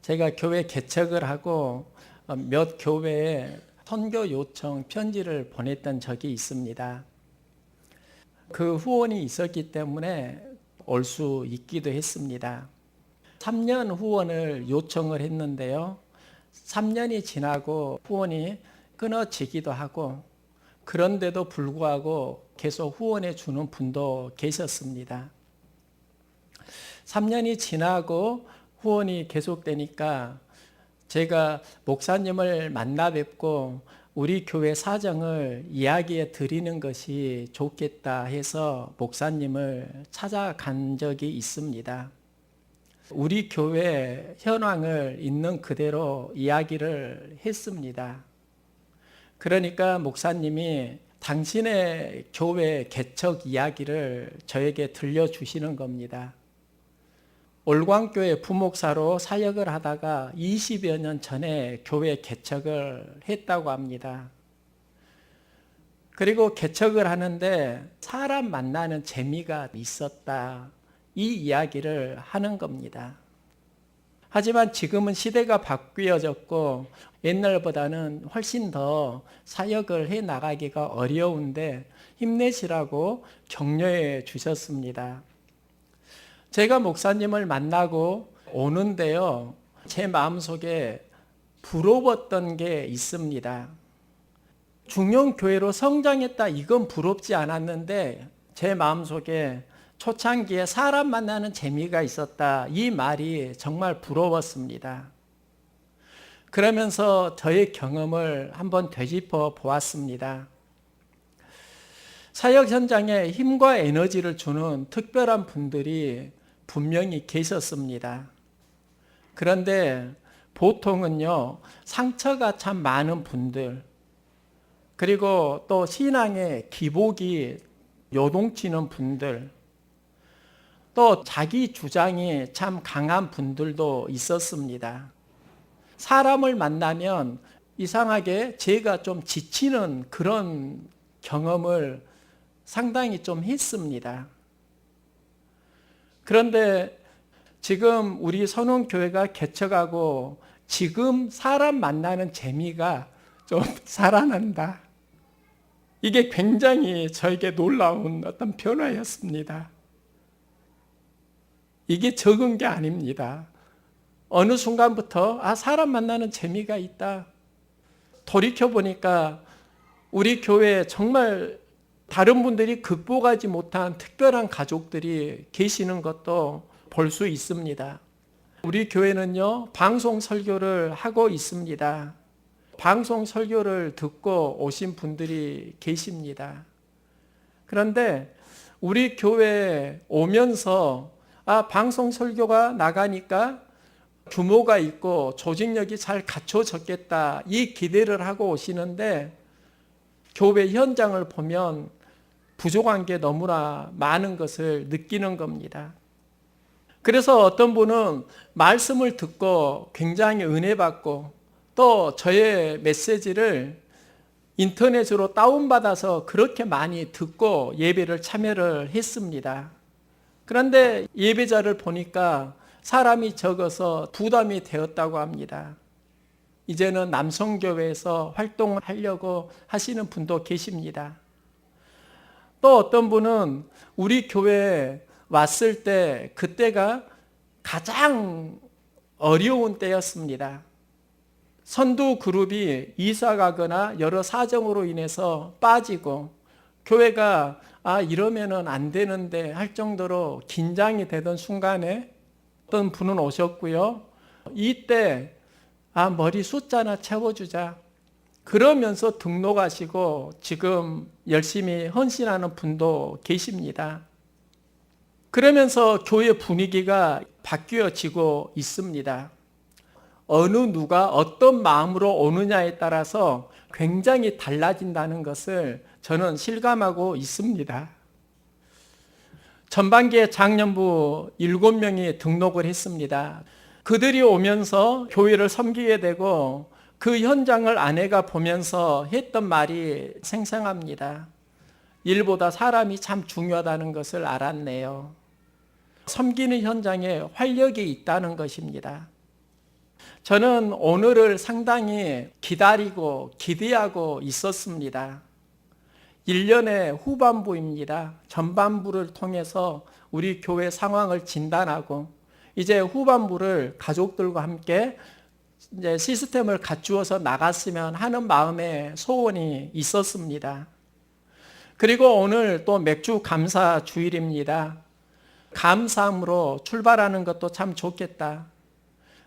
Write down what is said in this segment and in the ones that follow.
제가 교회 개척을 하고 몇 교회에 선교 요청 편지를 보냈던 적이 있습니다. 그 후원이 있었기 때문에 올 수 있기도 했습니다. 3년 후원을 요청을 했는데요. 3년이 지나고 후원이 끊어지기도 하고, 그런데도 불구하고 계속 후원해 주는 분도 계셨습니다. 3년이 지나고 후원이 계속되니까 제가 목사님을 만나 뵙고 우리 교회 사정을 이야기해 드리는 것이 좋겠다 해서 목사님을 찾아간 적이 있습니다. 우리 교회 현황을 있는 그대로 이야기를 했습니다. 그러니까 목사님이 당신의 교회 개척 이야기를 저에게 들려주시는 겁니다. 올광교회 부목사로 사역을 하다가 20여 년 전에 교회 개척을 했다고 합니다. 그리고 개척을 하는데 사람 만나는 재미가 있었다, 이 이야기를 하는 겁니다. 하지만 지금은 시대가 바뀌어졌고 옛날보다는 훨씬 더 사역을 해 나가기가 어려운데 힘내시라고 격려해 주셨습니다. 제가 목사님을 만나고 오는데요, 제 마음속에 부러웠던 게 있습니다. 중형교회로 성장했다, 이건 부럽지 않았는데 제 마음속에 초창기에 사람 만나는 재미가 있었다, 이 말이 정말 부러웠습니다. 그러면서 저의 경험을 한번 되짚어 보았습니다. 사역 현장에 힘과 에너지를 주는 특별한 분들이 분명히 계셨습니다. 그런데 보통은요, 상처가 참 많은 분들, 그리고 또 신앙의 기복이 요동치는 분들, 또 자기 주장이 참 강한 분들도 있었습니다. 사람을 만나면 이상하게 제가 좀 지치는 그런 경험을 상당히 좀 했습니다. 그런데 지금 우리 선원교회가 개척하고 지금 사람 만나는 재미가 좀 살아난다. 이게 굉장히 저에게 놀라운 어떤 변화였습니다. 이게 적은 게 아닙니다. 어느 순간부터 사람 만나는 재미가 있다. 돌이켜보니까 우리 교회에 정말 다른 분들이 극복하지 못한 특별한 가족들이 계시는 것도 볼 수 있습니다. 우리 교회는요, 방송 설교를 하고 있습니다. 방송 설교를 듣고 오신 분들이 계십니다. 그런데 우리 교회에 오면서 방송 설교가 나가니까 규모가 있고 조직력이 잘 갖춰졌겠다, 이 기대를 하고 오시는데 교회 현장을 보면 부족한 게 너무나 많은 것을 느끼는 겁니다. 그래서 어떤 분은 말씀을 듣고 굉장히 은혜 받고 또 저의 메시지를 인터넷으로 다운받아서 그렇게 많이 듣고 예배를 참여를 했습니다. 그런데 예배자를 보니까 사람이 적어서 부담이 되었다고 합니다. 이제는 남성교회에서 활동을 하려고 하시는 분도 계십니다. 또 어떤 분은 우리 교회에 왔을 때 그때가 가장 어려운 때였습니다. 선두 그룹이 이사 가거나 여러 사정으로 인해서 빠지고 교회가 이러면은 안 되는데 할 정도로 긴장이 되던 순간에 어떤 분은 오셨고요. 이때 머리 숫자나 채워주자, 그러면서 등록하시고 지금 열심히 헌신하는 분도 계십니다. 그러면서 교회 분위기가 바뀌어지고 있습니다. 어느 누가 어떤 마음으로 오느냐에 따라서 굉장히 달라진다는 것을 저는 실감하고 있습니다. 전반기에 장년부 7명이 등록을 했습니다. 그들이 오면서 교회를 섬기게 되고 그 현장을 아내가 보면서 했던 말이 생생합니다. 일보다 사람이 참 중요하다는 것을 알았네요. 섬기는 현장에 활력이 있다는 것입니다. 저는 오늘을 상당히 기다리고 기대하고 있었습니다. 1년의 후반부입니다. 전반부를 통해서 우리 교회 상황을 진단하고 이제 후반부를 가족들과 함께 이제 시스템을 갖추어서 나갔으면 하는 마음의 소원이 있었습니다. 그리고 오늘 또 맥주 감사 주일입니다. 감사함으로 출발하는 것도 참 좋겠다.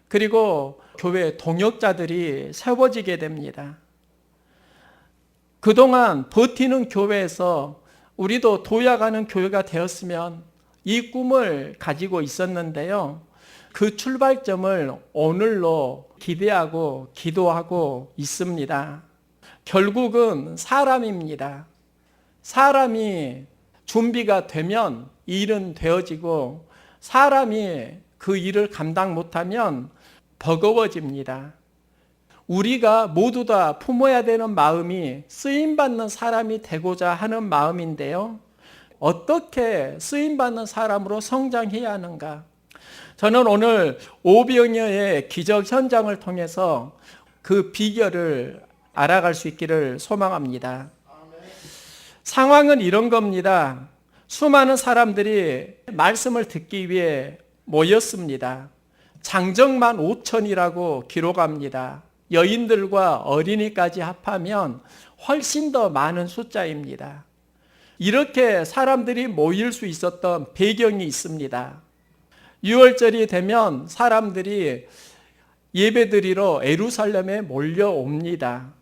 그리고 교회 동역자들이 세워지게 됩니다. 그동안 버티는 교회에서 우리도 도약하는 교회가 되었으면 이 꿈을 가지고 있었는데요. 그 출발점을 오늘로 기대하고 기도하고 있습니다. 결국은 사람입니다. 사람이 준비가 되면 일은 되어지고 사람이 그 일을 감당 못하면 버거워집니다. 우리가 모두 다 품어야 되는 마음이 쓰임받는 사람이 되고자 하는 마음인데요. 어떻게 쓰임받는 사람으로 성장해야 하는가? 저는 오늘 오병이어의 기적 현장을 통해서 그 비결을 알아갈 수 있기를 소망합니다. 상황은 이런 겁니다. 수많은 사람들이 말씀을 듣기 위해 모였습니다. 장정만 5천이라고 기록합니다. 여인들과 어린이까지 합하면 훨씬 더 많은 숫자입니다. 이렇게 사람들이 모일 수 있었던 배경이 있습니다. 6월절이 되면 사람들이 예배드리러 예루살렘에 몰려옵니다.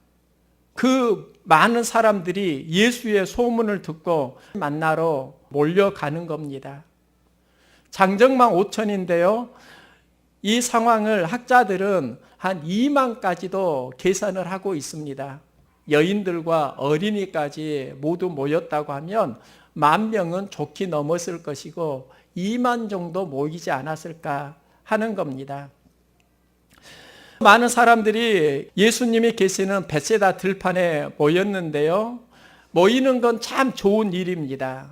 그 많은 사람들이 예수의 소문을 듣고 만나러 몰려가는 겁니다. 장정만 5천인데요. 이 상황을 학자들은 한 2만까지도 계산을 하고 있습니다. 여인들과 어린이까지 모두 모였다고 하면 10,000명은 좋게 넘었을 것이고 2만 정도 모이지 않았을까 하는 겁니다. 많은 사람들이 예수님이 계시는 벳세다 들판에 모였는데요. 모이는 건 참 좋은 일입니다.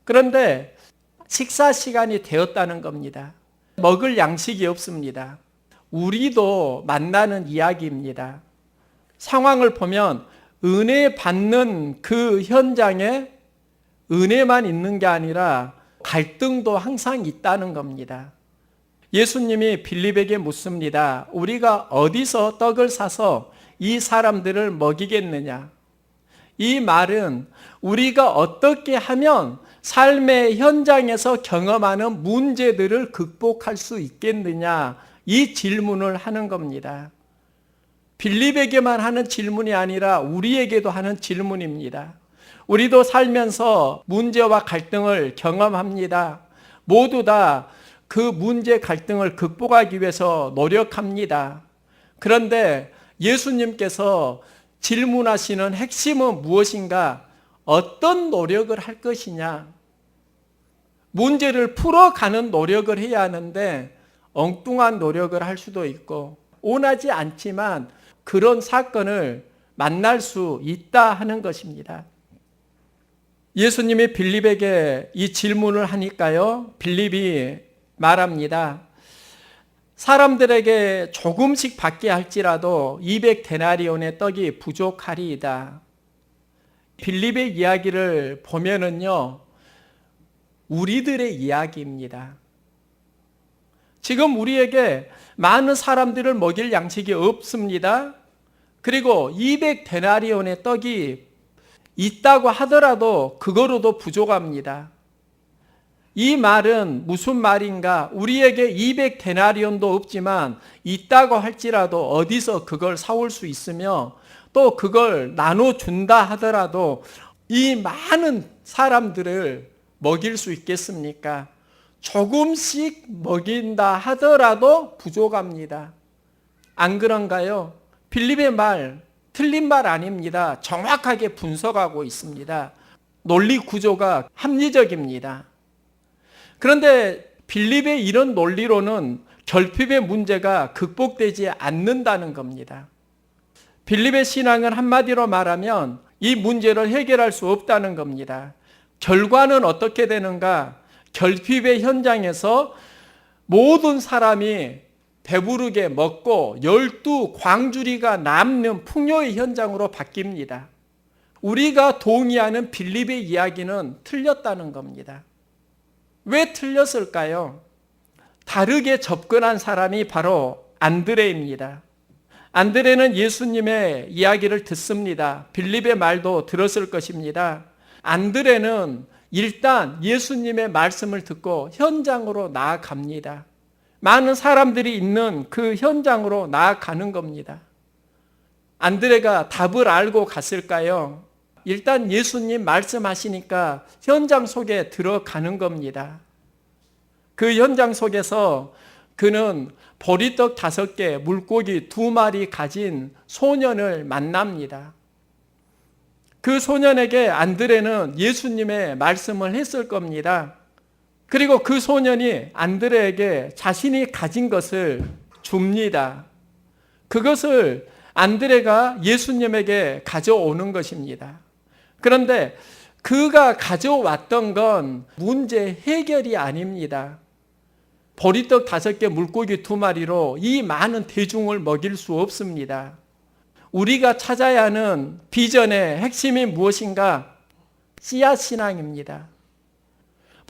그런데 식사 시간이 되었다는 겁니다. 먹을 양식이 없습니다. 우리도 만나는 이야기입니다. 상황을 보면 은혜 받는 그 현장에 은혜만 있는 게 아니라 갈등도 항상 있다는 겁니다. 예수님이 빌립에게 묻습니다. 우리가 어디서 떡을 사서 이 사람들을 먹이겠느냐? 이 말은 우리가 어떻게 하면 삶의 현장에서 경험하는 문제들을 극복할 수 있겠느냐? 이 질문을 하는 겁니다. 빌립에게만 하는 질문이 아니라 우리에게도 하는 질문입니다. 우리도 살면서 문제와 갈등을 경험합니다. 모두 다 그 문제 갈등을 극복하기 위해서 노력합니다. 그런데 예수님께서 질문하시는 핵심은 무엇인가? 어떤 노력을 할 것이냐? 문제를 풀어가는 노력을 해야 하는데 엉뚱한 노력을 할 수도 있고 원하지 않지만 그런 사건을 만날 수 있다 하는 것입니다. 예수님이 빌립에게 이 질문을 하니까요. 빌립이 말합니다. 사람들에게 조금씩 받게 할지라도 200데나리온의 떡이 부족하리이다. 빌립의 이야기를 보면은요. 우리들의 이야기입니다. 지금 우리에게 많은 사람들을 먹일 양식이 없습니다. 그리고 200데나리온의 떡이 있다고 하더라도 그거로도 부족합니다. 이 말은 무슨 말인가? 우리에게 200데나리온도 없지만 있다고 할지라도 어디서 그걸 사올 수 있으며 또 그걸 나눠준다 하더라도 이 많은 사람들을 먹일 수 있겠습니까? 조금씩 먹인다 하더라도 부족합니다. 안 그런가요? 빌립의 말, 틀린 말 아닙니다. 정확하게 분석하고 있습니다. 논리 구조가 합리적입니다. 그런데 빌립의 이런 논리로는 결핍의 문제가 극복되지 않는다는 겁니다. 빌립의 신앙은 한마디로 말하면 이 문제를 해결할 수 없다는 겁니다. 결과는 어떻게 되는가? 결핍의 현장에서 모든 사람이 배부르게 먹고 12광주리가 남는 풍요의 현장으로 바뀝니다. 우리가 동의하는 빌립의 이야기는 틀렸다는 겁니다. 왜 틀렸을까요? 다르게 접근한 사람이 바로 안드레입니다. 안드레는 예수님의 이야기를 듣습니다. 빌립의 말도 들었을 것입니다. 안드레는 일단 예수님의 말씀을 듣고 현장으로 나아갑니다. 많은 사람들이 있는 그 현장으로 나아가는 겁니다. 안드레가 답을 알고 갔을까요? 일단 예수님 말씀하시니까 현장 속에 들어가는 겁니다. 그 현장 속에서 그는 보리떡 5개, 물고기 2마리 가진 소년을 만납니다. 그 소년에게 안드레는 예수님의 말씀을 했을 겁니다. 그리고 그 소년이 안드레에게 자신이 가진 것을 줍니다. 그것을 안드레가 예수님에게 가져오는 것입니다. 그런데 그가 가져왔던 건 문제 해결이 아닙니다. 보리떡 5개, 물고기 2마리로 이 많은 대중을 먹일 수 없습니다. 우리가 찾아야 하는 비전의 핵심이 무엇인가? 씨앗신앙입니다.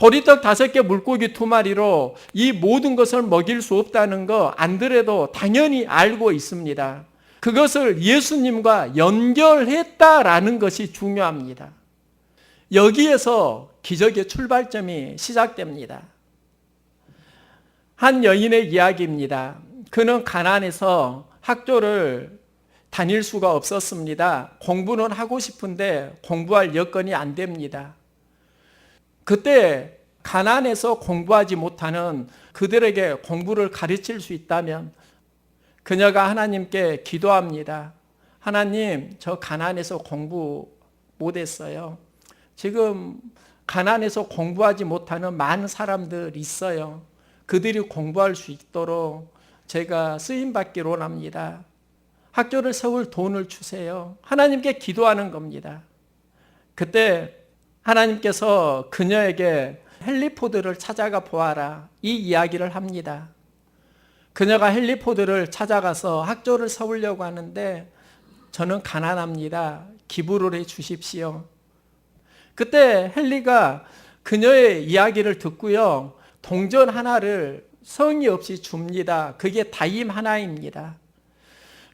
보리떡 5개, 물고기 2마리로 이 모든 것을 먹일 수 없다는 거 안드레도 당연히 알고 있습니다. 그것을 예수님과 연결했다라는 것이 중요합니다. 여기에서 기적의 출발점이 시작됩니다. 한 여인의 이야기입니다. 그는 가나안에서 학교를 다닐 수가 없었습니다. 공부는 하고 싶은데 공부할 여건이 안 됩니다. 그때 가나안에서 공부하지 못하는 그들에게 공부를 가르칠 수 있다면 그녀가 하나님께 기도합니다. 하나님, 저 가나안에서 공부 못했어요. 지금 가나안에서 공부하지 못하는 많은 사람들 있어요. 그들이 공부할 수 있도록 제가 쓰임받기를 원합니다. 학교를 세울 돈을 주세요. 하나님께 기도하는 겁니다. 그때 하나님께서 그녀에게 헨리포드를 찾아가 보아라, 이 이야기를 합니다. 그녀가 헨리포드를 찾아가서 학교를 세우려고 하는데 저는 가난합니다. 기부를 해 주십시오. 그때 헨리가 그녀의 이야기를 듣고요, 동전 하나를 성의 없이 줍니다. 그게 다임 하나입니다.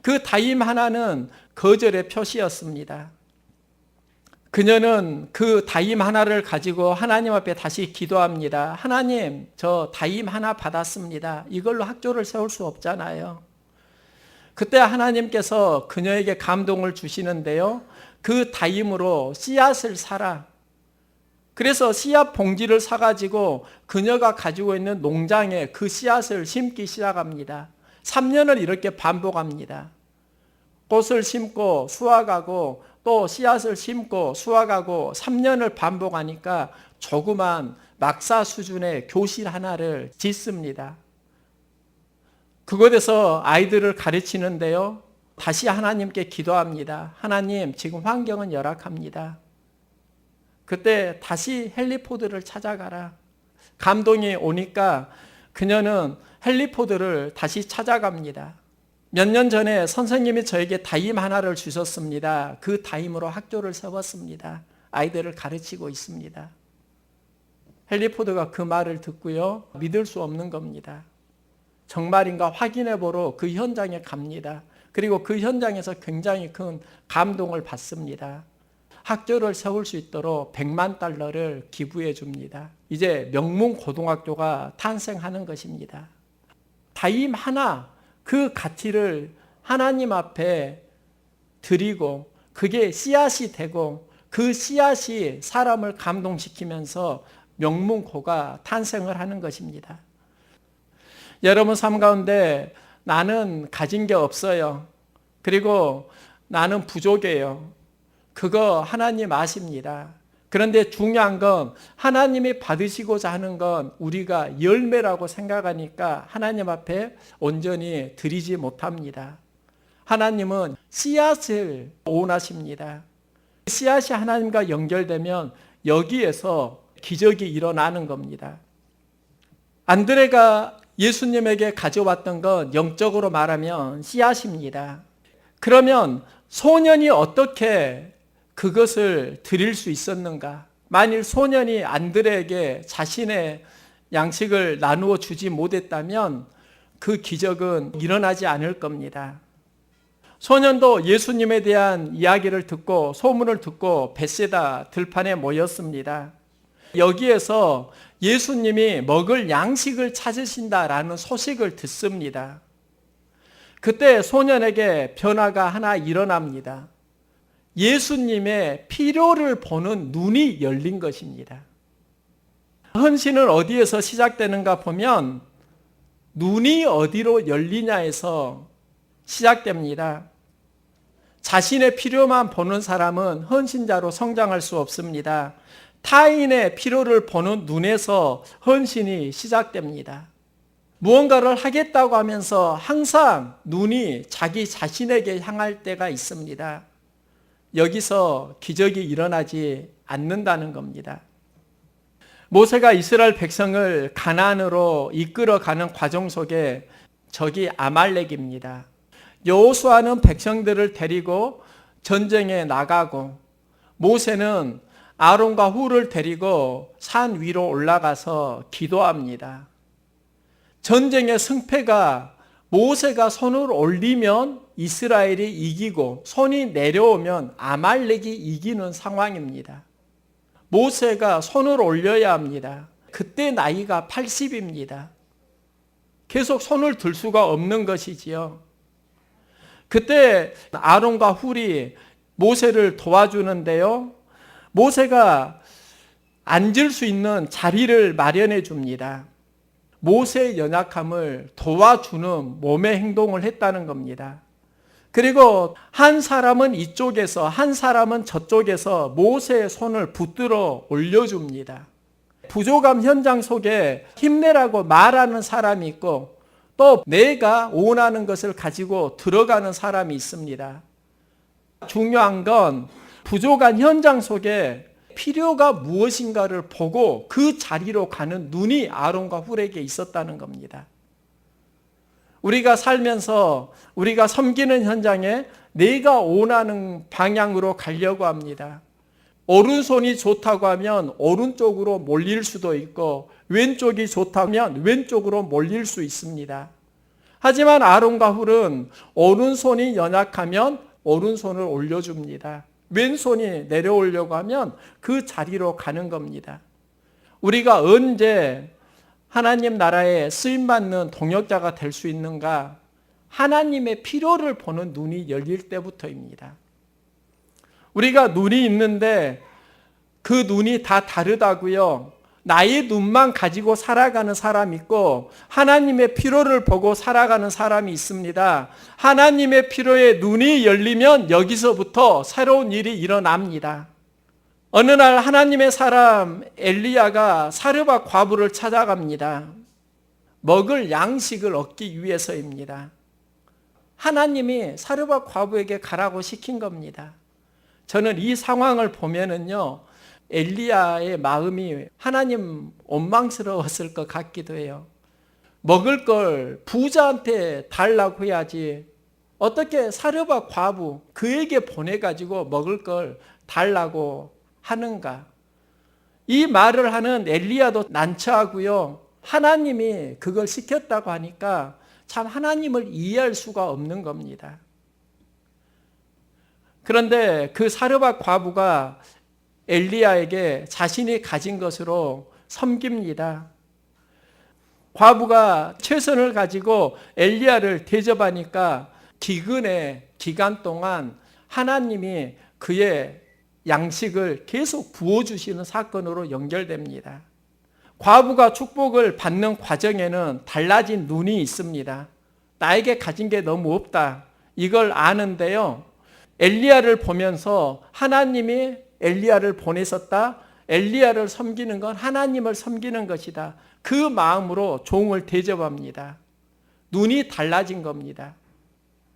그 다임 하나는 거절의 표시였습니다. 그녀는 그 다임 하나를 가지고 하나님 앞에 다시 기도합니다. 하나님, 저 다임 하나 받았습니다. 이걸로 학교를 세울 수 없잖아요. 그때 하나님께서 그녀에게 감동을 주시는데요, 그 다임으로 씨앗을 사라. 그래서 씨앗 봉지를 사가지고 그녀가 가지고 있는 농장에 그 씨앗을 심기 시작합니다. 3년을 이렇게 반복합니다. 꽃을 심고 수확하고 또 씨앗을 심고 수확하고 3년을 반복하니까 조그만 막사 수준의 교실 하나를 짓습니다. 그곳에서 아이들을 가르치는데요, 다시 하나님께 기도합니다. 하나님, 지금 환경은 열악합니다. 그때 다시 헨리포드를 찾아가라. 감동이 오니까 그녀는 헨리포드를 다시 찾아갑니다. 몇 년 전에 선생님이 저에게 다임 하나를 주셨습니다. 그 다임으로 학교를 세웠습니다. 아이들을 가르치고 있습니다. 헨리포드가 그 말을 듣고요, 믿을 수 없는 겁니다. 정말인가 확인해 보러 그 현장에 갑니다. 그리고 그 현장에서 굉장히 큰 감동을 받습니다. 학교를 세울 수 있도록 100만 달러를 기부해 줍니다. 이제 명문고등학교가 탄생하는 것입니다. 다임 하나, 그 가치를 하나님 앞에 드리고 그게 씨앗이 되고 그 씨앗이 사람을 감동시키면서 명문고가 탄생을 하는 것입니다. 여러분 삶 가운데 나는 가진 게 없어요. 그리고 나는 부족해요. 그거 하나님 아십니다. 그런데 중요한 건 하나님이 받으시고자 하는 건 우리가 열매라고 생각하니까 하나님 앞에 온전히 드리지 못합니다. 하나님은 씨앗을 원하십니다. 씨앗이 하나님과 연결되면 여기에서 기적이 일어나는 겁니다. 안드레가 예수님에게 가져왔던 건 영적으로 말하면 씨앗입니다. 그러면 소년이 어떻게 그것을 드릴 수 있었는가? 만일 소년이 안드레에게 자신의 양식을 나누어 주지 못했다면 그 기적은 일어나지 않을 겁니다. 소년도 예수님에 대한 이야기를 듣고 소문을 듣고 벳세다 들판에 모였습니다. 여기에서 예수님이 먹을 양식을 찾으신다라는 소식을 듣습니다. 그때 소년에게 변화가 하나 일어납니다. 예수님의 필요를 보는 눈이 열린 것입니다. 헌신은 어디에서 시작되는가 보면 눈이 어디로 열리냐에서 시작됩니다. 자신의 필요만 보는 사람은 헌신자로 성장할 수 없습니다. 타인의 필요를 보는 눈에서 헌신이 시작됩니다. 무언가를 하겠다고 하면서 항상 눈이 자기 자신에게 향할 때가 있습니다. 여기서 기적이 일어나지 않는다는 겁니다. 모세가 이스라엘 백성을 가나안으로 이끌어가는 과정 속에 적이 아말렉입니다. 여호수아는 백성들을 데리고 전쟁에 나가고 모세는 아론과 훌을 데리고 산 위로 올라가서 기도합니다. 전쟁의 승패가 모세가 손을 올리면 이스라엘이 이기고 손이 내려오면 아말렉이 이기는 상황입니다. 모세가 손을 올려야 합니다. 그때 나이가 80입니다. 계속 손을 들 수가 없는 것이지요. 그때 아론과 훌이 모세를 도와주는데요. 모세가 앉을 수 있는 자리를 마련해 줍니다. 모세의 연약함을 도와주는 몸의 행동을 했다는 겁니다. 그리고 한 사람은 이쪽에서 한 사람은 저쪽에서 모세의 손을 붙들어 올려줍니다. 부족함 현장 속에 힘내라고 말하는 사람이 있고 또 내가 원하는 것을 가지고 들어가는 사람이 있습니다. 중요한 건 부족한 현장 속에 필요가 무엇인가를 보고 그 자리로 가는 눈이 아론과 훌에게 있었다는 겁니다. 우리가 살면서 우리가 섬기는 현장에 내가 원하는 방향으로 가려고 합니다. 오른손이 좋다고 하면 오른쪽으로 몰릴 수도 있고 왼쪽이 좋다면 왼쪽으로 몰릴 수 있습니다. 하지만 아론과 훌은 오른손이 연약하면 오른손을 올려줍니다. 왼손이 내려오려고 하면 그 자리로 가는 겁니다. 우리가 언제 하나님 나라에 쓰임받는 동역자가 될 수 있는가? 하나님의 필요를 보는 눈이 열릴 때부터입니다. 우리가 눈이 있는데 그 눈이 다 다르다고요. 나의 눈만 가지고 살아가는 사람이 있고 하나님의 필요를 보고 살아가는 사람이 있습니다. 하나님의 필요에 눈이 열리면 여기서부터 새로운 일이 일어납니다. 어느 날 하나님의 사람 엘리야가 사르밧 과부를 찾아갑니다. 먹을 양식을 얻기 위해서입니다. 하나님이 사르밧 과부에게 가라고 시킨 겁니다. 저는 이 상황을 보면은요, 엘리야의 마음이 하나님 원망스러웠을 것 같기도 해요. 먹을 걸 부자한테 달라고 해야지 어떻게 사르밧 과부 그에게 보내가지고 먹을 걸 달라고 하는가. 이 말을 하는 엘리야도 난처하고요. 하나님이 그걸 시켰다고 하니까 참 하나님을 이해할 수가 없는 겁니다. 그런데 그 사르밧 과부가 엘리야에게 자신이 가진 것으로 섬깁니다. 과부가 최선을 가지고 엘리야를 대접하니까 기근의 기간 동안 하나님이 그의 양식을 계속 부어주시는 사건으로 연결됩니다. 과부가 축복을 받는 과정에는 달라진 눈이 있습니다. 나에게 가진 게 너무 없다. 이걸 아는데요. 엘리야를 보면서 하나님이 엘리야를 보내셨다. 엘리야를 섬기는 건 하나님을 섬기는 것이다. 그 마음으로 종을 대접합니다. 눈이 달라진 겁니다.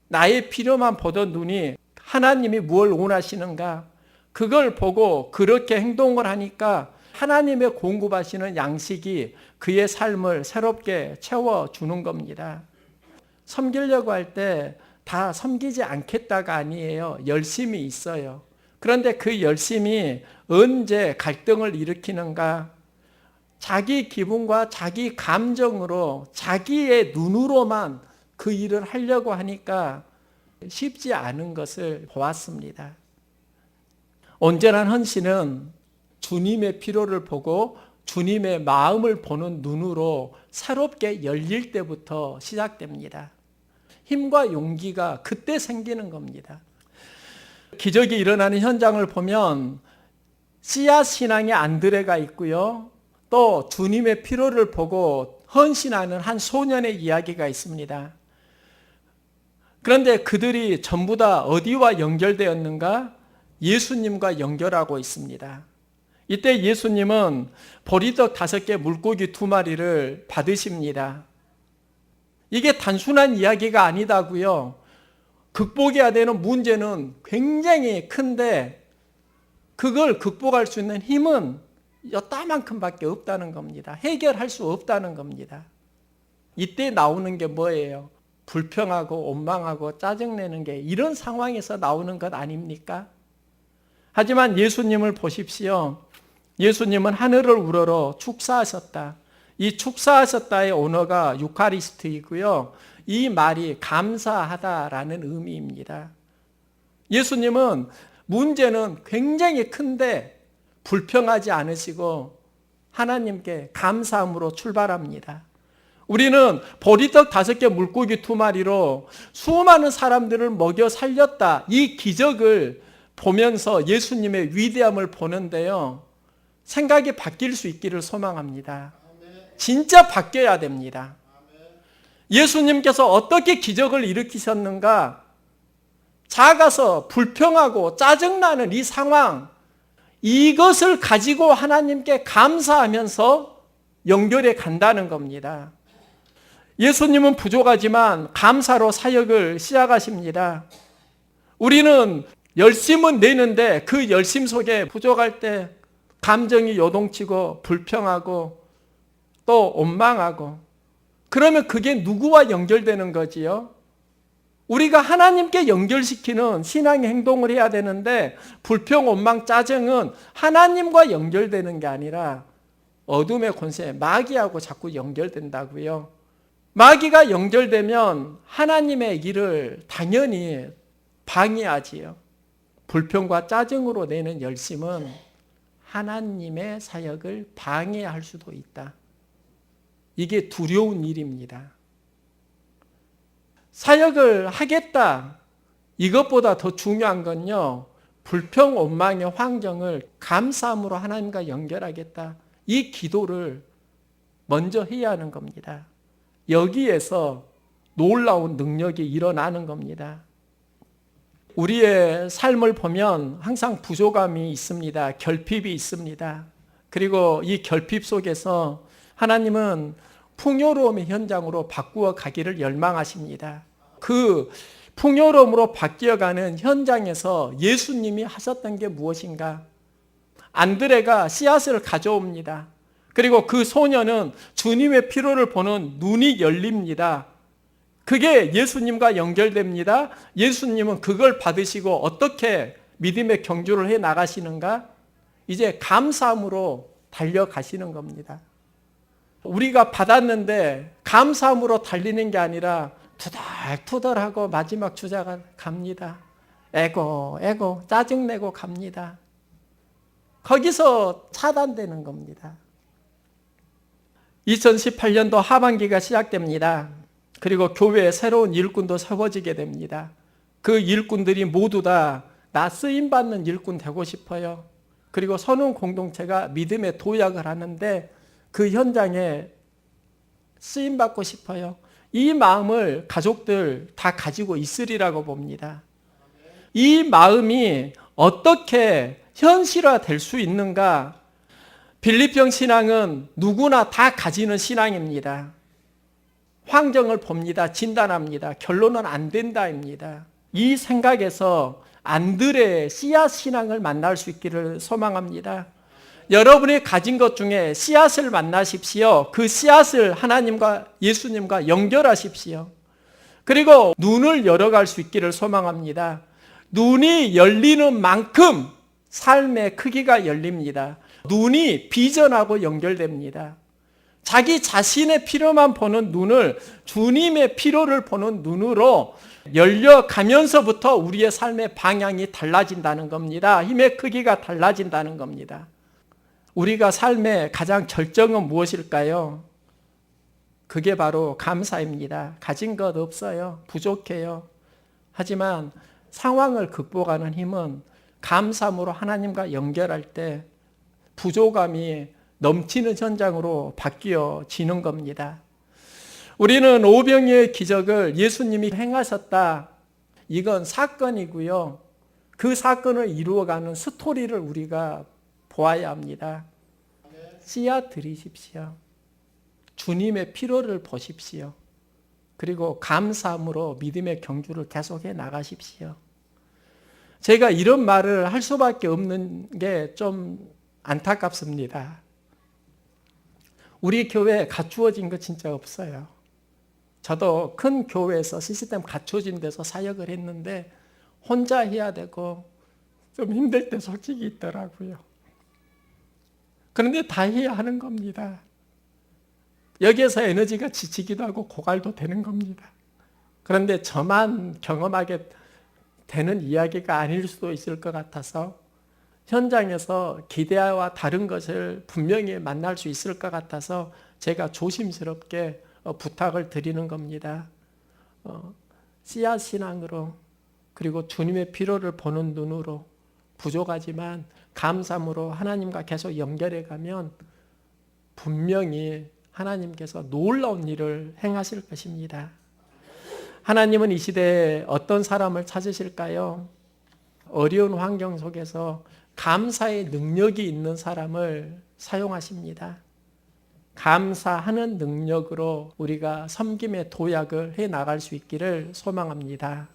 나의 필요만 보던 눈이 하나님이 무엇을 원하시는가? 그걸 보고 그렇게 행동을 하니까 하나님의 공급하시는 양식이 그의 삶을 새롭게 채워주는 겁니다. 섬기려고 할 때 다 섬기지 않겠다가 아니에요. 열심이 있어요. 그런데 그 열심이 언제 갈등을 일으키는가? 자기 기분과 자기 감정으로 자기의 눈으로만 그 일을 하려고 하니까 쉽지 않은 것을 보았습니다. 온전한 헌신은 주님의 필요를 보고 주님의 마음을 보는 눈으로 새롭게 열릴 때부터 시작됩니다. 힘과 용기가 그때 생기는 겁니다. 기적이 일어나는 현장을 보면 씨앗 신앙의 안드레가 있고요. 또 주님의 필요를 보고 헌신하는 한 소년의 이야기가 있습니다. 그런데 그들이 전부 다 어디와 연결되었는가? 예수님과 연결하고 있습니다. 이때 예수님은 보리떡 5개, 물고기 2마리를 받으십니다. 이게 단순한 이야기가 아니다고요. 극복해야 되는 문제는 굉장히 큰데 그걸 극복할 수 있는 힘은 이따만큼밖에 없다는 겁니다. 해결할 수 없다는 겁니다. 이때 나오는 게 뭐예요? 불평하고 원망하고 짜증내는 게 이런 상황에서 나오는 것 아닙니까? 하지만 예수님을 보십시오. 예수님은 하늘을 우러러 축사하셨다. 이 축사하셨다의 언어가 유카리스트이고요. 이 말이 감사하다라는 의미입니다. 예수님은 문제는 굉장히 큰데 불평하지 않으시고 하나님께 감사함으로 출발합니다. 우리는 보리떡 5개, 물고기 2마리로 수많은 사람들을 먹여 살렸다. 이 기적을 보면서 예수님의 위대함을 보는데요. 생각이 바뀔 수 있기를 소망합니다. 진짜 바뀌어야 됩니다. 예수님께서 어떻게 기적을 일으키셨는가? 작아서 불평하고 짜증나는 이 상황, 이것을 가지고 하나님께 감사하면서 연결해 간다는 겁니다. 예수님은 부족하지만 감사로 사역을 시작하십니다. 우리는 열심은 내는데 그 열심 속에 부족할 때 감정이 요동치고 불평하고 또 원망하고 그러면 그게 누구와 연결되는 거지요? 우리가 하나님께 연결시키는 신앙의 행동을 해야 되는데 불평, 원망, 짜증은 하나님과 연결되는 게 아니라 어둠의 권세, 마귀하고 자꾸 연결된다고요. 마귀가 연결되면 하나님의 일을 당연히 방해하지요. 불평과 짜증으로 내는 열심은 하나님의 사역을 방해할 수도 있다. 이게 두려운 일입니다. 사역을 하겠다. 이것보다 더 중요한 건요. 불평, 원망의 환경을 감사함으로 하나님과 연결하겠다. 이 기도를 먼저 해야 하는 겁니다. 여기에서 놀라운 능력이 일어나는 겁니다. 우리의 삶을 보면 항상 부족함이 있습니다. 결핍이 있습니다. 그리고 이 결핍 속에서 하나님은 풍요로움의 현장으로 바꾸어 가기를 열망하십니다. 그 풍요로움으로 바뀌어가는 현장에서 예수님이 하셨던 게 무엇인가? 안드레가 씨앗을 가져옵니다. 그리고 그 소녀는 주님의 필요를 보는 눈이 열립니다. 그게 예수님과 연결됩니다. 예수님은 그걸 받으시고 어떻게 믿음의 경주를 해 나가시는가? 이제 감사함으로 달려가시는 겁니다. 우리가 받았는데 감사함으로 달리는 게 아니라 투덜투덜하고 마지막 주자가 갑니다. 에고 짜증내고 갑니다. 거기서 차단되는 겁니다. 2018년도 하반기가 시작됩니다. 그리고 교회에 새로운 일꾼도 세워지게 됩니다. 그 일꾼들이 모두 다 나 쓰임받는 일꾼 되고 싶어요. 그리고 선운 공동체가 믿음의 도약을 하는데 그 현장에 쓰임받고 싶어요. 이 마음을 가족들 다 가지고 있으리라고 봅니다. 이 마음이 어떻게 현실화될 수 있는가? 빌립형 신앙은 누구나 다 가지는 신앙입니다. 환경을 봅니다. 진단합니다. 결론은 안 된다입니다. 이 생각에서 안드레의 씨앗 신앙을 만날 수 있기를 소망합니다. 여러분이 가진 것 중에 씨앗을 만나십시오. 그 씨앗을 하나님과 예수님과 연결하십시오. 그리고 눈을 열어갈 수 있기를 소망합니다. 눈이 열리는 만큼 삶의 크기가 열립니다. 눈이 비전하고 연결됩니다. 자기 자신의 필요만 보는 눈을 주님의 필요를 보는 눈으로 열려가면서부터 우리의 삶의 방향이 달라진다는 겁니다. 힘의 크기가 달라진다는 겁니다. 우리가 삶의 가장 절정은 무엇일까요? 그게 바로 감사입니다. 가진 것 없어요. 부족해요. 하지만 상황을 극복하는 힘은 감사함으로 하나님과 연결할 때 부족함이 넘치는 현장으로 바뀌어지는 겁니다. 우리는 오병이어의 기적을 예수님이 행하셨다. 이건 사건이고요. 그 사건을 이루어가는 스토리를 우리가 보아야 합니다. 씨앗 들이십시오. 주님의 필요를 보십시오. 그리고 감사함으로 믿음의 경주를 계속해 나가십시오. 제가 이런 말을 할 수밖에 없는 게 좀 안타깝습니다. 우리 교회에 갖추어진 거 진짜 없어요. 저도 큰 교회에서 시스템 갖춰진 데서 사역을 했는데 혼자 해야 되고 좀 힘들 때 솔직히 있더라고요. 그런데 다 해야 하는 겁니다. 여기에서 에너지가 지치기도 하고 고갈도 되는 겁니다. 그런데 저만 경험하게 되는 이야기가 아닐 수도 있을 것 같아서 현장에서 기대와 다른 것을 분명히 만날 수 있을 것 같아서 제가 조심스럽게 부탁을 드리는 겁니다. 씨앗 신앙으로 그리고 주님의 필요를 보는 눈으로 부족하지만 감사함으로 하나님과 계속 연결해 가면 분명히 하나님께서 놀라운 일을 행하실 것입니다. 하나님은 이 시대에 어떤 사람을 찾으실까요? 어려운 환경 속에서 감사의 능력이 있는 사람을 사용하십니다. 감사하는 능력으로 우리가 섬김의 도약을 해 나갈 수 있기를 소망합니다.